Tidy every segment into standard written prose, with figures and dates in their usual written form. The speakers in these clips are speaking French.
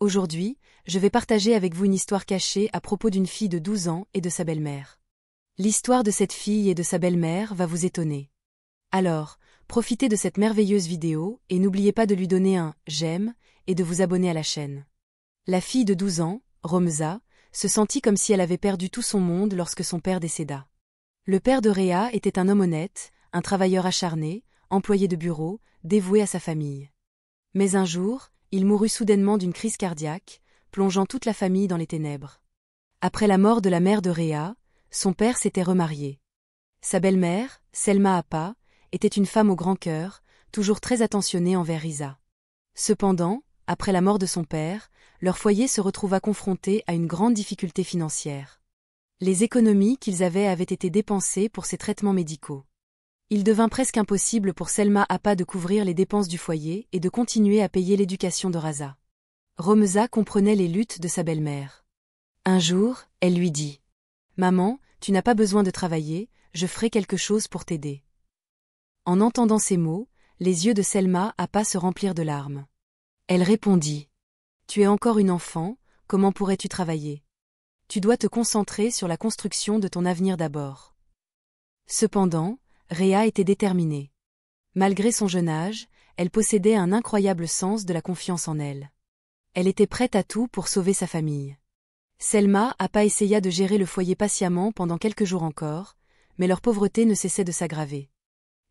Aujourd'hui, je vais partager avec vous une histoire cachée à propos d'une fille de 12 ans et de sa belle-mère. L'histoire de cette fille et de sa belle-mère va vous étonner. Alors, profitez de cette merveilleuse vidéo et n'oubliez pas de lui donner un « j'aime » et de vous abonner à la chaîne. La fille de 12 ans, Romza, se sentit comme si elle avait perdu tout son monde lorsque son père décéda. Le père de Réa était un homme honnête, un travailleur acharné, employé de bureau, dévoué à sa famille. Mais un jour, il mourut soudainement d'une crise cardiaque, plongeant toute la famille dans les ténèbres. Après la mort de la mère de Réa, son père s'était remarié. Sa belle-mère, Selma Appa, était une femme au grand cœur, toujours très attentionnée envers Risa. Cependant, après la mort de son père, leur foyer se retrouva confronté à une grande difficulté financière. Les économies qu'ils avaient été dépensées pour ses traitements médicaux. Il devint presque impossible pour Selma Appa de couvrir les dépenses du foyer et de continuer à payer l'éducation de Raza. Romza comprenait les luttes de sa belle-mère. Un jour, elle lui dit « Maman, tu n'as pas besoin de travailler, je ferai quelque chose pour t'aider. » En entendant ces mots, les yeux de Selma Appa se remplirent de larmes. Elle répondit « Tu es encore une enfant, comment pourrais-tu travailler? Tu dois te concentrer sur la construction de ton avenir d'abord. » Cependant, Réa était déterminée. Malgré son jeune âge, elle possédait un incroyable sens de la confiance en elle. Elle était prête à tout pour sauver sa famille. Selma Appa essaya de gérer le foyer patiemment pendant quelques jours encore, mais leur pauvreté ne cessait de s'aggraver.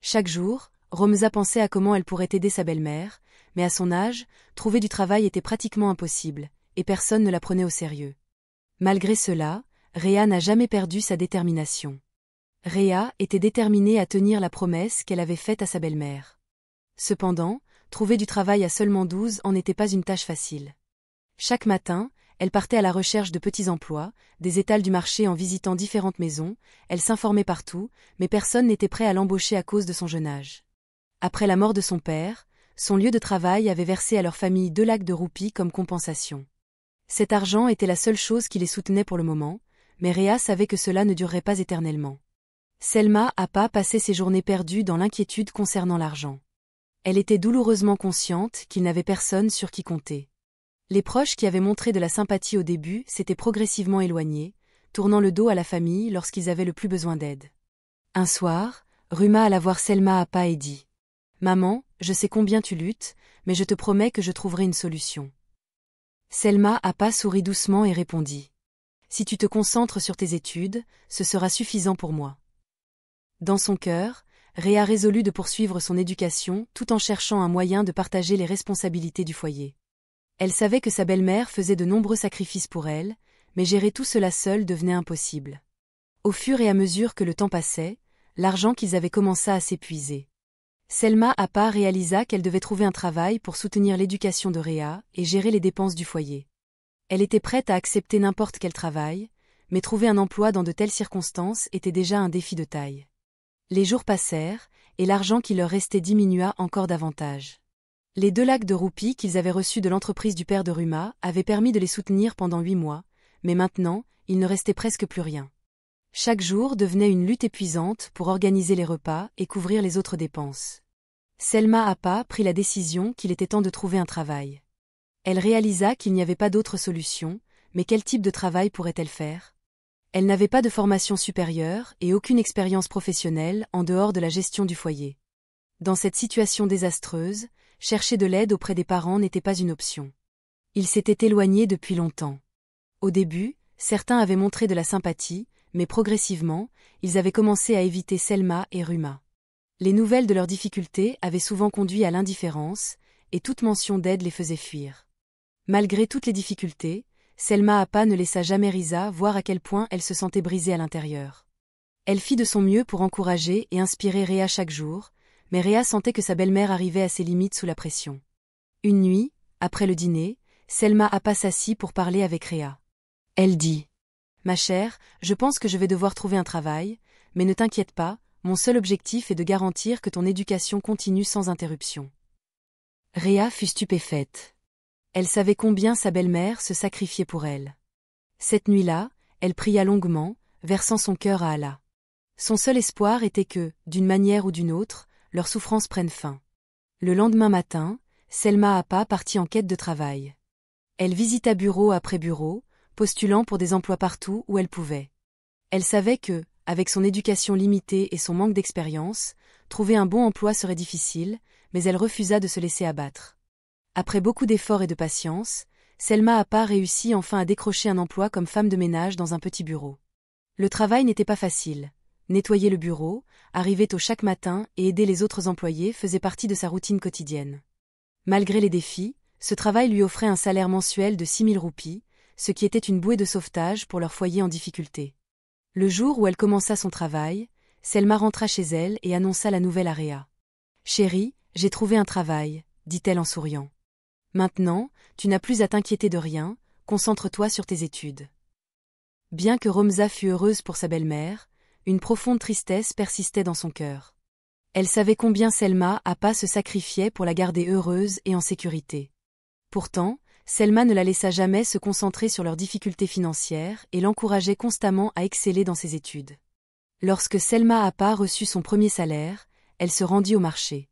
Chaque jour, Romza pensait à comment elle pourrait aider sa belle-mère, mais à son âge, trouver du travail était pratiquement impossible, et personne ne la prenait au sérieux. Malgré cela, Réa n'a jamais perdu sa détermination. Réa était déterminée à tenir la promesse qu'elle avait faite à sa belle-mère. Cependant, trouver du travail à seulement 12 ans n'était pas une tâche facile. Chaque matin, elle partait à la recherche de petits emplois, des étals du marché en visitant différentes maisons, elle s'informait partout, mais personne n'était prêt à l'embaucher à cause de son jeune âge. Après la mort de son père, son lieu de travail avait versé à leur famille 2 lakhs de roupies comme compensation. Cet argent était la seule chose qui les soutenait pour le moment, mais Réa savait que cela ne durerait pas éternellement. Selma Appa passait ses journées perdues dans l'inquiétude concernant l'argent. Elle était douloureusement consciente qu'il n'avait personne sur qui compter. Les proches qui avaient montré de la sympathie au début s'étaient progressivement éloignés, tournant le dos à la famille lorsqu'ils avaient le plus besoin d'aide. Un soir, Ruma alla voir Selma Appa et dit « Maman, je sais combien tu luttes, mais je te promets que je trouverai une solution. » Selma Appa sourit doucement et répondit « Si tu te concentres sur tes études, ce sera suffisant pour moi. » Dans son cœur, Réa résolut de poursuivre son éducation tout en cherchant un moyen de partager les responsabilités du foyer. Elle savait que sa belle-mère faisait de nombreux sacrifices pour elle, mais gérer tout cela seule devenait impossible. Au fur et à mesure que le temps passait, l'argent qu'ils avaient commença à s'épuiser. Selma Appa réalisa qu'elle devait trouver un travail pour soutenir l'éducation de Réa et gérer les dépenses du foyer. Elle était prête à accepter n'importe quel travail, mais trouver un emploi dans de telles circonstances était déjà un défi de taille. Les jours passèrent, et l'argent qui leur restait diminua encore davantage. Les 2 lakhs de roupies qu'ils avaient reçus de l'entreprise du père de Ruma avaient permis de les soutenir pendant 8 mois, mais maintenant, il ne restait presque plus rien. Chaque jour devenait une lutte épuisante pour organiser les repas et couvrir les autres dépenses. Selma Appa prit la décision qu'il était temps de trouver un travail. Elle réalisa qu'il n'y avait pas d'autre solution, mais quel type de travail pourrait-elle faire? Elle n'avait pas de formation supérieure et aucune expérience professionnelle en dehors de la gestion du foyer. Dans cette situation désastreuse, chercher de l'aide auprès des parents n'était pas une option. Ils s'étaient éloignés depuis longtemps. Au début, certains avaient montré de la sympathie, mais progressivement, ils avaient commencé à éviter Selma et Ruma. Les nouvelles de leurs difficultés avaient souvent conduit à l'indifférence, et toute mention d'aide les faisait fuir. Malgré toutes les difficultés, Selma Appa ne laissa jamais Risa voir à quel point elle se sentait brisée à l'intérieur. Elle fit de son mieux pour encourager et inspirer Réa chaque jour, mais Réa sentait que sa belle-mère arrivait à ses limites sous la pression. Une nuit, après le dîner, Selma Appa s'assit pour parler avec Réa. Elle dit « Ma chère, je pense que je vais devoir trouver un travail, mais ne t'inquiète pas, mon seul objectif est de garantir que ton éducation continue sans interruption. » Réa fut stupéfaite. Elle savait combien sa belle-mère se sacrifiait pour elle. Cette nuit-là, elle pria longuement, versant son cœur à Allah. Son seul espoir était que, d'une manière ou d'une autre, leurs souffrances prennent fin. Le lendemain matin, Selma Appa partit en quête de travail. Elle visita bureau après bureau, postulant pour des emplois partout où elle pouvait. Elle savait que, avec son éducation limitée et son manque d'expérience, trouver un bon emploi serait difficile, mais elle refusa de se laisser abattre. Après beaucoup d'efforts et de patience, Selma Appa réussit enfin à décrocher un emploi comme femme de ménage dans un petit bureau. Le travail n'était pas facile. Nettoyer le bureau, arriver tôt chaque matin et aider les autres employés faisait partie de sa routine quotidienne. Malgré les défis, ce travail lui offrait un salaire mensuel de 6 000 roupies, ce qui était une bouée de sauvetage pour leur foyer en difficulté. Le jour où elle commença son travail, Selma rentra chez elle et annonça la nouvelle à Réa. « Chérie, j'ai trouvé un travail, dit-elle en souriant. Maintenant, tu n'as plus à t'inquiéter de rien, concentre-toi sur tes études. » Bien que Romza fût heureuse pour sa belle-mère, une profonde tristesse persistait dans son cœur. Elle savait combien Selma Appa se sacrifiait pour la garder heureuse et en sécurité. Pourtant, Selma ne la laissa jamais se concentrer sur leurs difficultés financières et l'encourageait constamment à exceller dans ses études. Lorsque Selma Appa reçut son premier salaire, elle se rendit au marché.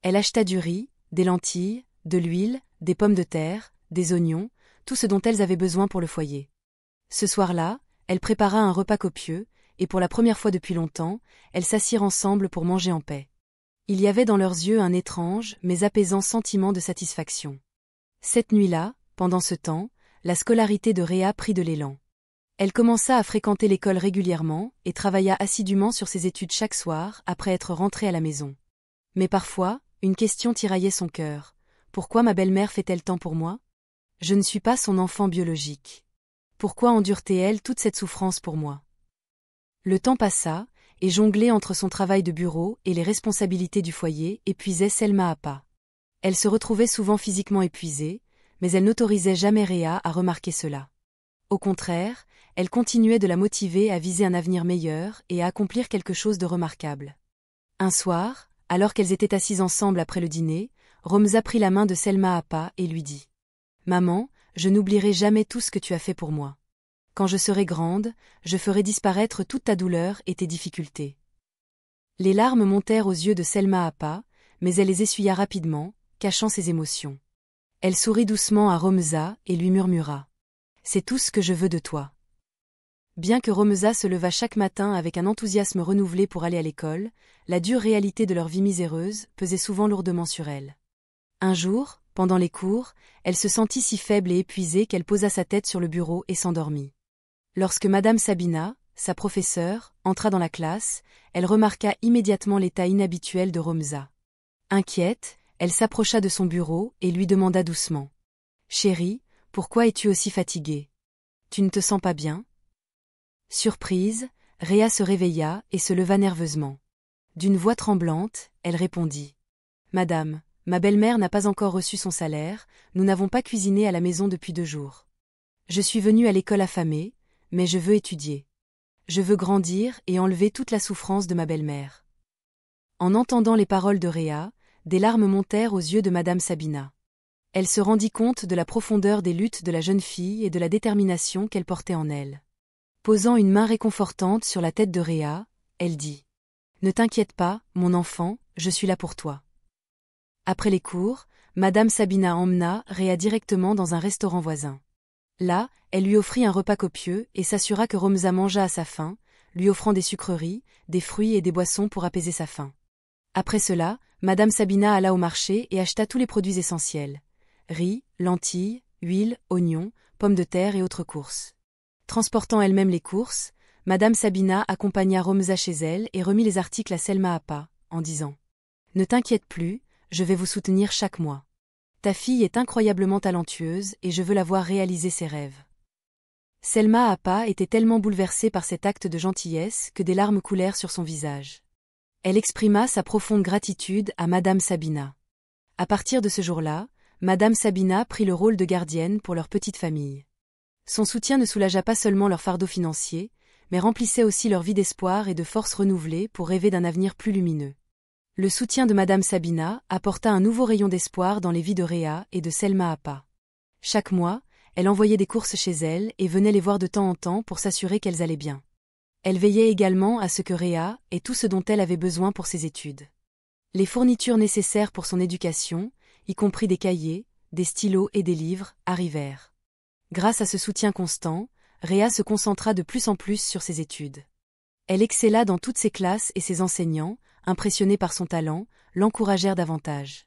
Elle acheta du riz, des lentilles, de l'huile, des pommes de terre, des oignons, tout ce dont elles avaient besoin pour le foyer. Ce soir-là, elle prépara un repas copieux, et pour la première fois depuis longtemps, elles s'assirent ensemble pour manger en paix. Il y avait dans leurs yeux un étrange mais apaisant sentiment de satisfaction. Cette nuit-là, pendant ce temps, la scolarité de Réa prit de l'élan. Elle commença à fréquenter l'école régulièrement et travailla assidûment sur ses études chaque soir après être rentrée à la maison. Mais parfois, une question tiraillait son cœur. Pourquoi ma belle-mère fait-elle tant pour moi? Je ne suis pas son enfant biologique. Pourquoi endure-t-elle toute cette souffrance pour moi? Le temps passa, et jongler entre son travail de bureau et les responsabilités du foyer épuisait Selma Appa. Elle se retrouvait souvent physiquement épuisée, mais elle n'autorisait jamais Réa à remarquer cela. Au contraire, elle continuait de la motiver à viser un avenir meilleur et à accomplir quelque chose de remarquable. Un soir, alors qu'elles étaient assises ensemble après le dîner, Romza prit la main de Selma Appa et lui dit « Maman, je n'oublierai jamais tout ce que tu as fait pour moi. Quand je serai grande, je ferai disparaître toute ta douleur et tes difficultés. » Les larmes montèrent aux yeux de Selma Appa, mais elle les essuya rapidement, cachant ses émotions. Elle sourit doucement à Romza et lui murmura « C'est tout ce que je veux de toi. » Bien que Romza se levât chaque matin avec un enthousiasme renouvelé pour aller à l'école, la dure réalité de leur vie miséreuse pesait souvent lourdement sur elle. Un jour, pendant les cours, elle se sentit si faible et épuisée qu'elle posa sa tête sur le bureau et s'endormit. Lorsque Madame Sabina, sa professeure, entra dans la classe, elle remarqua immédiatement l'état inhabituel de Romza. Inquiète, elle s'approcha de son bureau et lui demanda doucement « Chérie, pourquoi es-tu aussi fatiguée? Tu ne te sens pas bien ?» Surprise, Réa se réveilla et se leva nerveusement. D'une voix tremblante, elle répondit « Madame, ma belle-mère n'a pas encore reçu son salaire, nous n'avons pas cuisiné à la maison depuis 2 jours. Je suis venue à l'école affamée, mais je veux étudier. Je veux grandir et enlever toute la souffrance de ma belle-mère. » En entendant les paroles de Réa, des larmes montèrent aux yeux de Madame Sabina. Elle se rendit compte de la profondeur des luttes de la jeune fille et de la détermination qu'elle portait en elle. Posant une main réconfortante sur la tête de Réa, elle dit « Ne t'inquiète pas, mon enfant, je suis là pour toi. » Après les cours, Madame Sabina emmena Réa directement dans un restaurant voisin. Là, elle lui offrit un repas copieux et s'assura que Romza mangea à sa faim, lui offrant des sucreries, des fruits et des boissons pour apaiser sa faim. Après cela, Madame Sabina alla au marché et acheta tous les produits essentiels. Riz, lentilles, huile, oignons, pommes de terre et autres courses. Transportant elle-même les courses, Madame Sabina accompagna Romza chez elle et remit les articles à Selma Appa, en disant « Ne t'inquiète plus, je vais vous soutenir chaque mois. Ta fille est incroyablement talentueuse et je veux la voir réaliser ses rêves. » Selma Appa était tellement bouleversée par cet acte de gentillesse que des larmes coulèrent sur son visage. Elle exprima sa profonde gratitude à Madame Sabina. À partir de ce jour-là, Madame Sabina prit le rôle de gardienne pour leur petite famille. Son soutien ne soulagea pas seulement leur fardeau financier, mais remplissait aussi leur vie d'espoir et de force renouvelée pour rêver d'un avenir plus lumineux. Le soutien de Madame Sabina apporta un nouveau rayon d'espoir dans les vies de Réa et de Selma Appa. Chaque mois, elle envoyait des courses chez elles et venait les voir de temps en temps pour s'assurer qu'elles allaient bien. Elle veillait également à ce que Réa ait tout ce dont elle avait besoin pour ses études. Les fournitures nécessaires pour son éducation, y compris des cahiers, des stylos et des livres arrivèrent. Grâce à ce soutien constant, Réa se concentra de plus en plus sur ses études. Elle excella dans toutes ses classes et ses enseignants, impressionnés par son talent, l'encouragèrent davantage.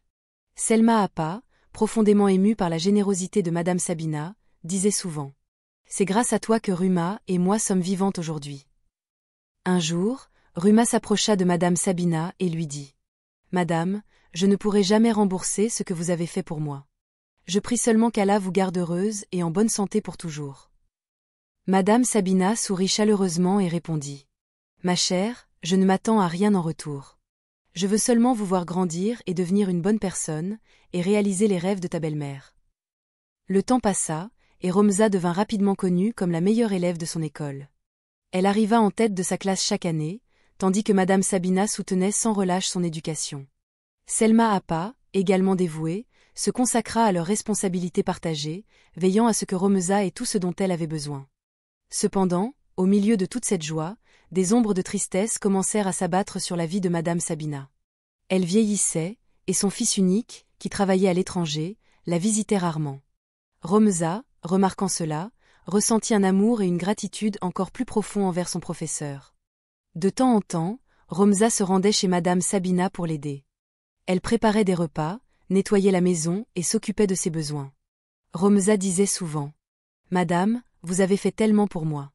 Selma Appa, profondément émue par la générosité de Madame Sabina, disait souvent « C'est grâce à toi que Ruma et moi sommes vivantes aujourd'hui. » Un jour, Ruma s'approcha de Madame Sabina et lui dit « Madame, je ne pourrai jamais rembourser ce que vous avez fait pour moi. Je prie seulement qu'Allah vous garde heureuse et en bonne santé pour toujours. » Madame Sabina sourit chaleureusement et répondit « Ma chère, je ne m'attends à rien en retour. Je veux seulement vous voir grandir et devenir une bonne personne, et réaliser les rêves de ta belle-mère. » Le temps passa, et Romza devint rapidement connue comme la meilleure élève de son école. Elle arriva en tête de sa classe chaque année, tandis que Madame Sabina soutenait sans relâche son éducation. Selma Appa, également dévouée, se consacra à leurs responsabilités partagées, veillant à ce que Romza ait tout ce dont elle avait besoin. Cependant, au milieu de toute cette joie, des ombres de tristesse commencèrent à s'abattre sur la vie de Madame Sabina. Elle vieillissait, et son fils unique, qui travaillait à l'étranger, la visitait rarement. Romza, remarquant cela, ressentit un amour et une gratitude encore plus profonds envers son professeur. De temps en temps, Romza se rendait chez Madame Sabina pour l'aider. Elle préparait des repas, nettoyait la maison et s'occupait de ses besoins. Romza disait souvent « Madame, vous avez fait tellement pour moi.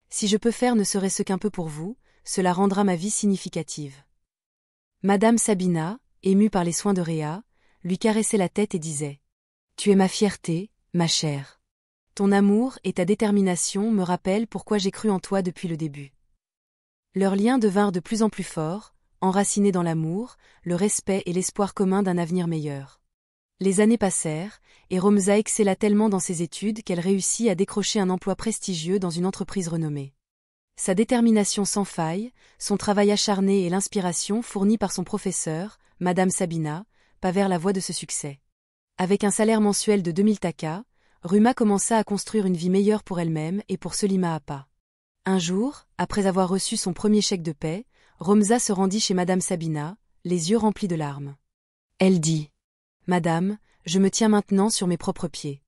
Si je peux faire ne serait-ce qu'un peu pour vous, cela rendra ma vie significative. » Madame Sabina, émue par les soins de Réa, lui caressait la tête et disait « Tu es ma fierté, ma chère. Ton amour et ta détermination me rappellent pourquoi j'ai cru en toi depuis le début. » Leurs liens devinrent de plus en plus forts, enracinés dans l'amour, le respect et l'espoir commun d'un avenir meilleur. Les années passèrent, et Romza excella tellement dans ses études qu'elle réussit à décrocher un emploi prestigieux dans une entreprise renommée. Sa détermination sans faille, son travail acharné et l'inspiration fournie par son professeur, Madame Sabina, pavèrent la voie de ce succès. Avec un salaire mensuel de 2000 takas, Ruma commença à construire une vie meilleure pour elle-même et pour Selima Appa. Un jour, après avoir reçu son premier chèque de paie, Romza se rendit chez Madame Sabina, les yeux remplis de larmes. Elle dit « Madame, je me tiens maintenant sur mes propres pieds.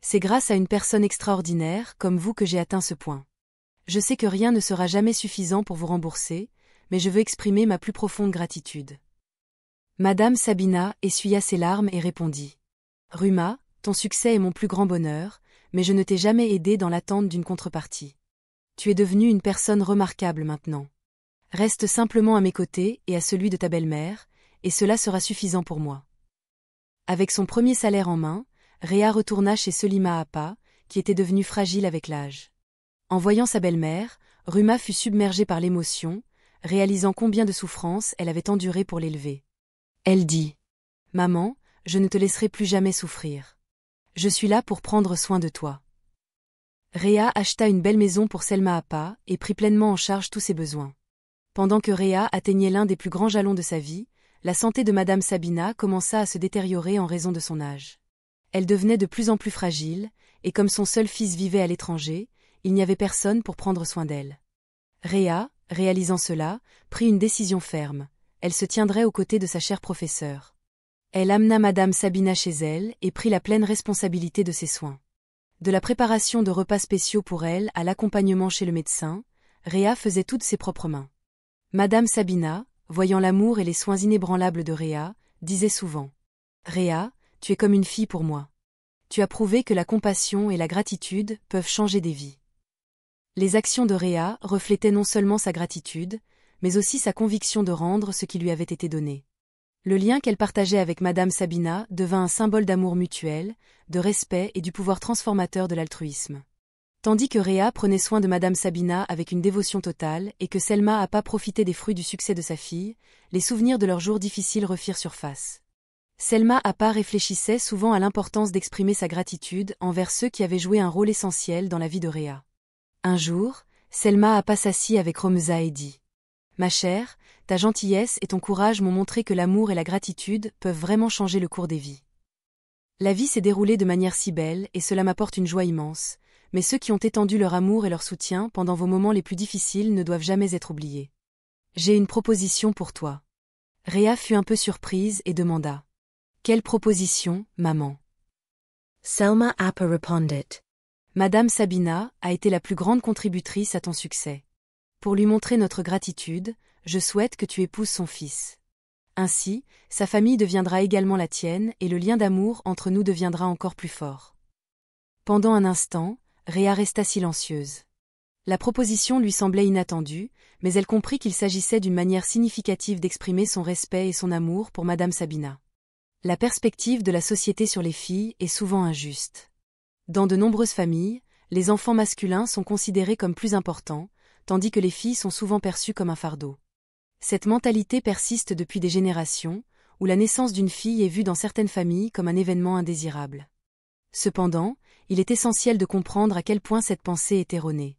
C'est grâce à une personne extraordinaire comme vous que j'ai atteint ce point. Je sais que rien ne sera jamais suffisant pour vous rembourser, mais je veux exprimer ma plus profonde gratitude. » Madame Sabina essuya ses larmes et répondit « Ruma, ton succès est mon plus grand bonheur, mais je ne t'ai jamais aidé dans l'attente d'une contrepartie. Tu es devenue une personne remarquable maintenant. Reste simplement à mes côtés et à celui de ta belle-mère, et cela sera suffisant pour moi. » Avec son premier salaire en main, Réa retourna chez Selima Appa, qui était devenue fragile avec l'âge. En voyant sa belle-mère, Ruma fut submergée par l'émotion, réalisant combien de souffrances elle avait enduré pour l'élever. Elle dit « Maman, je ne te laisserai plus jamais souffrir. Je suis là pour prendre soin de toi. » Réa acheta une belle maison pour Selma Appa et prit pleinement en charge tous ses besoins. Pendant que Réa atteignait l'un des plus grands jalons de sa vie, la santé de Madame Sabina commença à se détériorer en raison de son âge. Elle devenait de plus en plus fragile, et comme son seul fils vivait à l'étranger, il n'y avait personne pour prendre soin d'elle. Réa, réalisant cela, prit une décision ferme. Elle se tiendrait aux côtés de sa chère professeure. Elle amena Madame Sabina chez elle et prit la pleine responsabilité de ses soins. De la préparation de repas spéciaux pour elle à l'accompagnement chez le médecin, Réa faisait toutes ses propres mains. Madame Sabina, voyant l'amour et les soins inébranlables de Réa, disait souvent « Réa, tu es comme une fille pour moi. Tu as prouvé que la compassion et la gratitude peuvent changer des vies. » Les actions de Réa reflétaient non seulement sa gratitude, mais aussi sa conviction de rendre ce qui lui avait été donné. Le lien qu'elle partageait avec Madame Sabina devint un symbole d'amour mutuel, de respect et du pouvoir transformateur de l'altruisme. Tandis que Réa prenait soin de Madame Sabina avec une dévotion totale et que Selma Appa profitait des fruits du succès de sa fille, les souvenirs de leurs jours difficiles refirent surface. Selma Appa réfléchissait souvent à l'importance d'exprimer sa gratitude envers ceux qui avaient joué un rôle essentiel dans la vie de Réa. Un jour, Selma Appa s'assit avec Romza et dit « Ma chère, ta gentillesse et ton courage m'ont montré que l'amour et la gratitude peuvent vraiment changer le cours des vies. La vie s'est déroulée de manière si belle et cela m'apporte une joie immense, mais ceux qui ont étendu leur amour et leur soutien pendant vos moments les plus difficiles ne doivent jamais être oubliés. J'ai une proposition pour toi. » Réa fut un peu surprise et demanda « Quelle proposition, maman ?» Selma Appa responded. Madame Sabina a été la plus grande contributrice à ton succès. Pour lui montrer notre gratitude, je souhaite que tu épouses son fils. Ainsi, sa famille deviendra également la tienne et le lien d'amour entre nous deviendra encore plus fort. Pendant un instant, Rhea resta silencieuse. La proposition lui semblait inattendue, mais elle comprit qu'il s'agissait d'une manière significative d'exprimer son respect et son amour pour Madame Sabina. La perspective de la société sur les filles est souvent injuste. Dans de nombreuses familles, les enfants masculins sont considérés comme plus importants, tandis que les filles sont souvent perçues comme un fardeau. Cette mentalité persiste depuis des générations, où la naissance d'une fille est vue dans certaines familles comme un événement indésirable. Cependant, il est essentiel de comprendre à quel point cette pensée est erronée.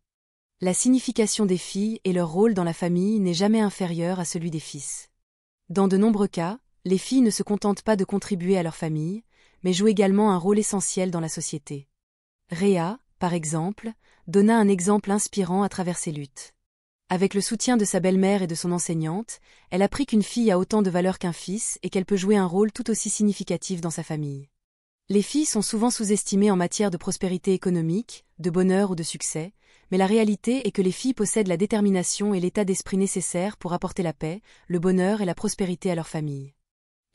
La signification des filles et leur rôle dans la famille n'est jamais inférieur à celui des fils. Dans de nombreux cas, les filles ne se contentent pas de contribuer à leur famille, mais jouent également un rôle essentiel dans la société. Rhea, par exemple, donna un exemple inspirant à travers ses luttes. Avec le soutien de sa belle-mère et de son enseignante, elle apprit qu'une fille a autant de valeur qu'un fils et qu'elle peut jouer un rôle tout aussi significatif dans sa famille. Les filles sont souvent sous-estimées en matière de prospérité économique, de bonheur ou de succès, mais la réalité est que les filles possèdent la détermination et l'état d'esprit nécessaires pour apporter la paix, le bonheur et la prospérité à leur famille.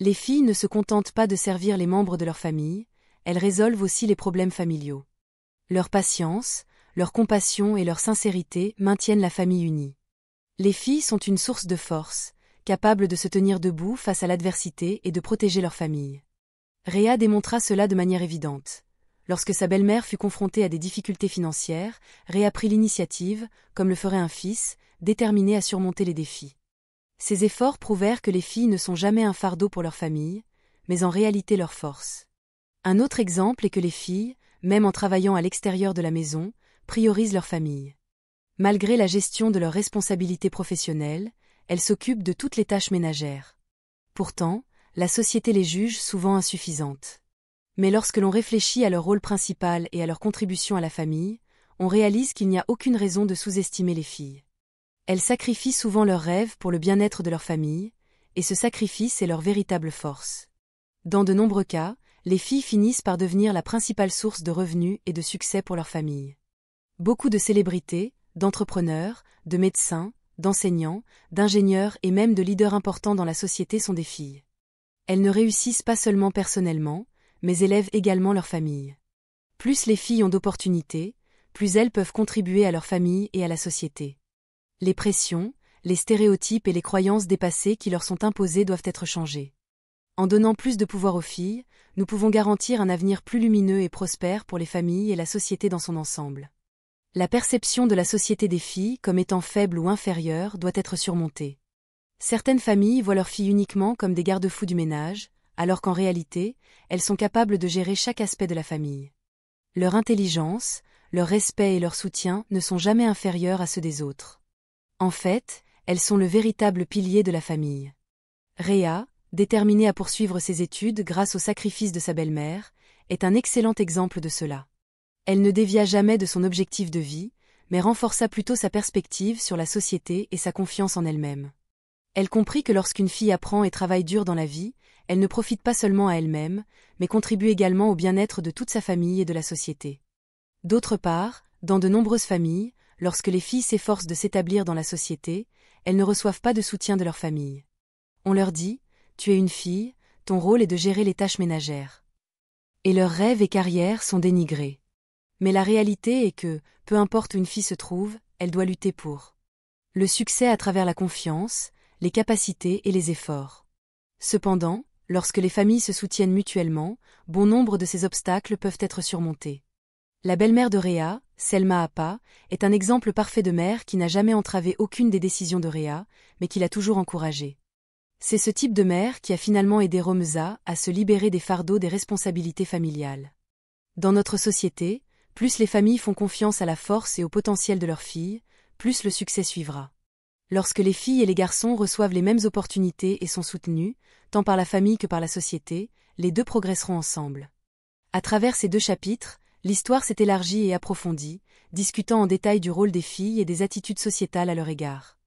Les filles ne se contentent pas de servir les membres de leur famille, elles résolvent aussi les problèmes familiaux. Leur patience, leur compassion et leur sincérité maintiennent la famille unie. Les filles sont une source de force, capables de se tenir debout face à l'adversité et de protéger leur famille. Rhea démontra cela de manière évidente. Lorsque sa belle-mère fut confrontée à des difficultés financières, Rhea prit l'initiative, comme le ferait un fils, déterminé à surmonter les défis. Ces efforts prouvèrent que les filles ne sont jamais un fardeau pour leur famille, mais en réalité leur force. Un autre exemple est que les filles, même en travaillant à l'extérieur de la maison, priorisent leur famille. Malgré la gestion de leurs responsabilités professionnelles, elles s'occupent de toutes les tâches ménagères. Pourtant, la société les juge souvent insuffisantes. Mais lorsque l'on réfléchit à leur rôle principal et à leur contribution à la famille, on réalise qu'il n'y a aucune raison de sous-estimer les filles. Elles sacrifient souvent leurs rêves pour le bien-être de leur famille, et ce sacrifice est leur véritable force. Dans de nombreux cas, les filles finissent par devenir la principale source de revenus et de succès pour leur famille. Beaucoup de célébrités, d'entrepreneurs, de médecins, d'enseignants, d'ingénieurs et même de leaders importants dans la société sont des filles. Elles ne réussissent pas seulement personnellement, mais élèvent également leur famille. Plus les filles ont d'opportunités, plus elles peuvent contribuer à leur famille et à la société. Les pressions, les stéréotypes et les croyances dépassées qui leur sont imposées doivent être changées. En donnant plus de pouvoir aux filles, nous pouvons garantir un avenir plus lumineux et prospère pour les familles et la société dans son ensemble. La perception de la société des filles comme étant faible ou inférieure doit être surmontée. Certaines familles voient leurs filles uniquement comme des garde-fous du ménage, alors qu'en réalité, elles sont capables de gérer chaque aspect de la famille. Leur intelligence, leur respect et leur soutien ne sont jamais inférieurs à ceux des autres. En fait, elles sont le véritable pilier de la famille. Rhea, déterminée à poursuivre ses études grâce au sacrifice de sa belle-mère, est un excellent exemple de cela. Elle ne dévia jamais de son objectif de vie, mais renforça plutôt sa perspective sur la société et sa confiance en elle-même. Elle comprit que lorsqu'une fille apprend et travaille dur dans la vie, elle ne profite pas seulement à elle-même, mais contribue également au bien-être de toute sa famille et de la société. D'autre part, dans de nombreuses familles, lorsque les filles s'efforcent de s'établir dans la société, elles ne reçoivent pas de soutien de leur famille. On leur dit « Tu es une fille, ton rôle est de gérer les tâches ménagères. » Et leurs rêves et carrières sont dénigrés. Mais la réalité est que, peu importe où une fille se trouve, elle doit lutter pour le succès à travers la confiance, les capacités et les efforts. Cependant, lorsque les familles se soutiennent mutuellement, bon nombre de ces obstacles peuvent être surmontés. La belle-mère de Rhea, Selma Appa, est un exemple parfait de mère qui n'a jamais entravé aucune des décisions de Rhea, mais qui l'a toujours encouragée. C'est ce type de mère qui a finalement aidé Romeza à se libérer des fardeaux des responsabilités familiales. Dans notre société, plus les familles font confiance à la force et au potentiel de leurs filles, plus le succès suivra. Lorsque les filles et les garçons reçoivent les mêmes opportunités et sont soutenus, tant par la famille que par la société, les deux progresseront ensemble. À travers ces deux chapitres, l'histoire s'est élargie et approfondie, discutant en détail du rôle des filles et des attitudes sociétales à leur égard.